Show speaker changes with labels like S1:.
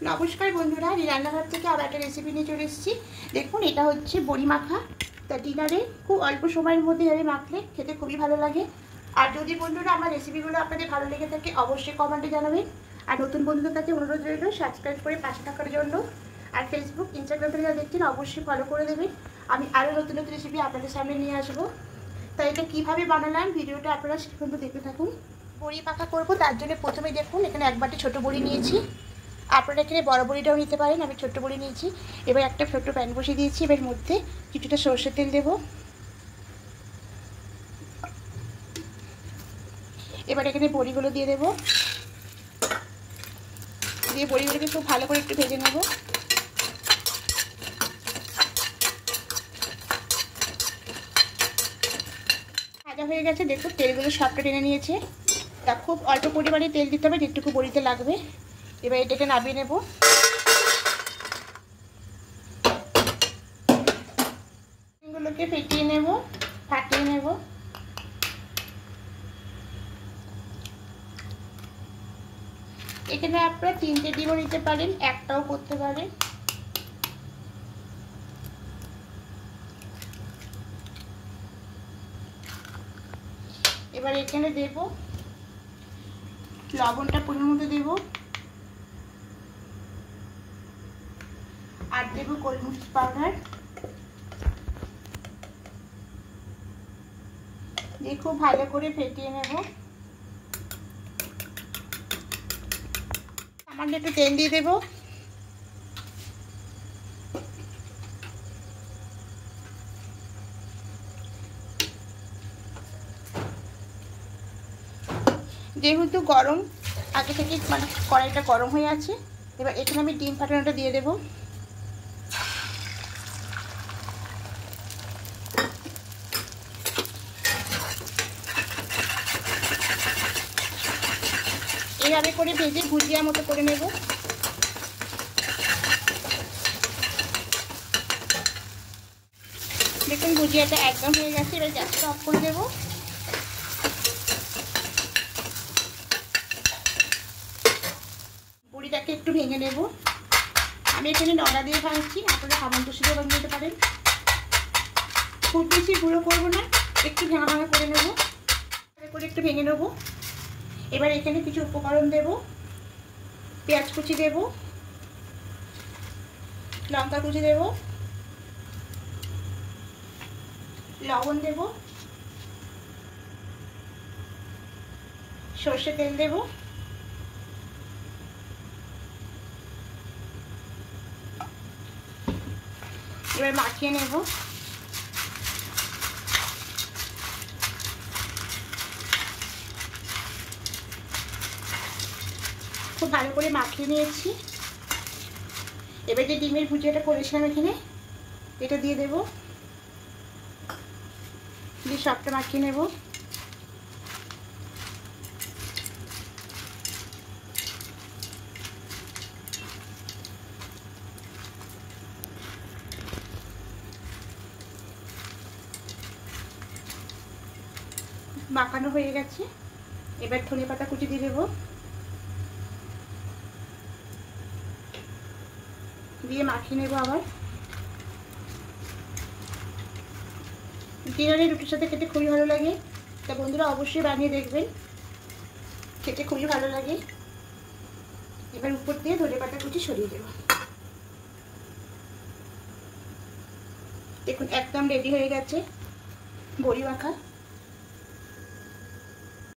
S1: নমস্কার বন্ধুরা, রান্নাঘর থেকে আবার একটা রেসিপি নিয়ে চলে এসেছি। দেখুন, এটা হচ্ছে বড়ি মাখা। তা ডিনারে খুব অল্প সময়ের মধ্যে এভাবে মাখলে খেতে খুবই ভালো লাগে। আর যদি বন্ধুরা আমার রেসিপিগুলো আপনাদের ভালো লেগে থাকে অবশ্যই কমেন্টে জানাবেন। আর নতুন বন্ধুদের কাছে অনুরোধ রইল সাবস্ক্রাইব করে পাশে থাকার জন্য। আর ফেসবুক ইনস্টাগ্রাম থেকে যারা দেখছেন অবশ্যই ফলো করে দেবেন। আমি আরও নতুন নতুন রেসিপি আপনাদের সামনে নিয়ে আসবো। তাই এটা কীভাবে বানালাম ভিডিওটা আপনারা শেষ পর্যন্ত দেখতে থাকুন। বড়ি মাখা করবো, তার জন্য প্রথমে দেখুন এখানে এক বাটি ছোটো বড়ি নিয়েছি। আপনারা এখানে বড় বড়িটাও নিতে পারেন, আমি ছোট্ট বড়ি নিয়েছি। এবার একটা ছোট্ট প্যান বসিয়ে দিয়েছি। এবার মধ্যে কিছুটা সরষের তেল দেবো। এবার এখানে বড়িগুলো দিয়ে দেবো, দিয়ে বড়িগুলোকে খুব ভালো করে একটু ভেজে নেব। ভাজা হয়ে গেছে, দেখুন তেলগুলো সবটা টেনে নিয়েছে। তা খুব অল্প পরিমাণে তেল দিতে হবে, যেটুকু বড়িতে লাগবে। এবার এটাকে নামিয়ে নেব। এগুলোকে ফেটিয়ে নেব, ফাটিয়ে নেব। এখানে আপনারা 3টে ডিমও নিতে পারেন, একটাও করতে পারেন। এবার এখানে দেব লবণটা পরিমাণ মতো দেব, আর দেব গোলমরিচ পাউডার। দিয়ে খুব ভালো করে ফেটিয়ে নেব। সামান্য একটু তেল দিয়ে দেব। যেহেতু গরম, আগে থেকে মানে কড়াইটা গরম হয়ে আছে। এবার এখানে আমি ডিম ফাটানোটা দিয়ে দেব। এইভাবে করে ভেজে ভুজিয়া মতো করে নেব। দেখুন ভুজিয়াটা একদম হয়ে গেছে। এবার গ্যাসটা অফ করে দেব। বড়িটাকে একটু ভেঙে নেব। আমি এখানে নড়া দিয়ে ভাঙছি, আপনারা হামানটুসি দিয়ে ভাঙিয়ে নিতে পারেন। খুব বেশি গুঁড়ো করবো না, একটু ভাঙা ভাঙা করে নেব। করে একটু ভেঙে নেব। এবার এখানে কিছু উপকরণ দেব। পেঁয়াজ কুচি দেব, লঙ্কা কুচি দেব, লবণ দেব, সর্ষে তেল দেব, এবার মাখিয়ে নেব। খুব ভালো করে মাখিয়ে নিয়েছি। এবার যে ডিমের ভুজিয়াটা করেছিলাম এখানে এটা দিয়ে দেব, দিয়ে সবটা মাখিয়ে নেব। মাখানো হয়ে গেছে। এবার ধনেপাতা কুচি দিয়ে দেবো, দিয়ে মাখিয়ে নেব। আবার ডিনারে রুটির সাথে খেতে খুবই ভালো লাগে। তা বন্ধুরা অবশ্যই বানিয়ে দেখবেন, খেতে খুবই ভালো লাগে। এবার উপর দিয়ে ধনেপাতা কুচি সরিয়ে দেব। দেখুন একদম রেডি হয়ে গেছে বড়ি মাখা।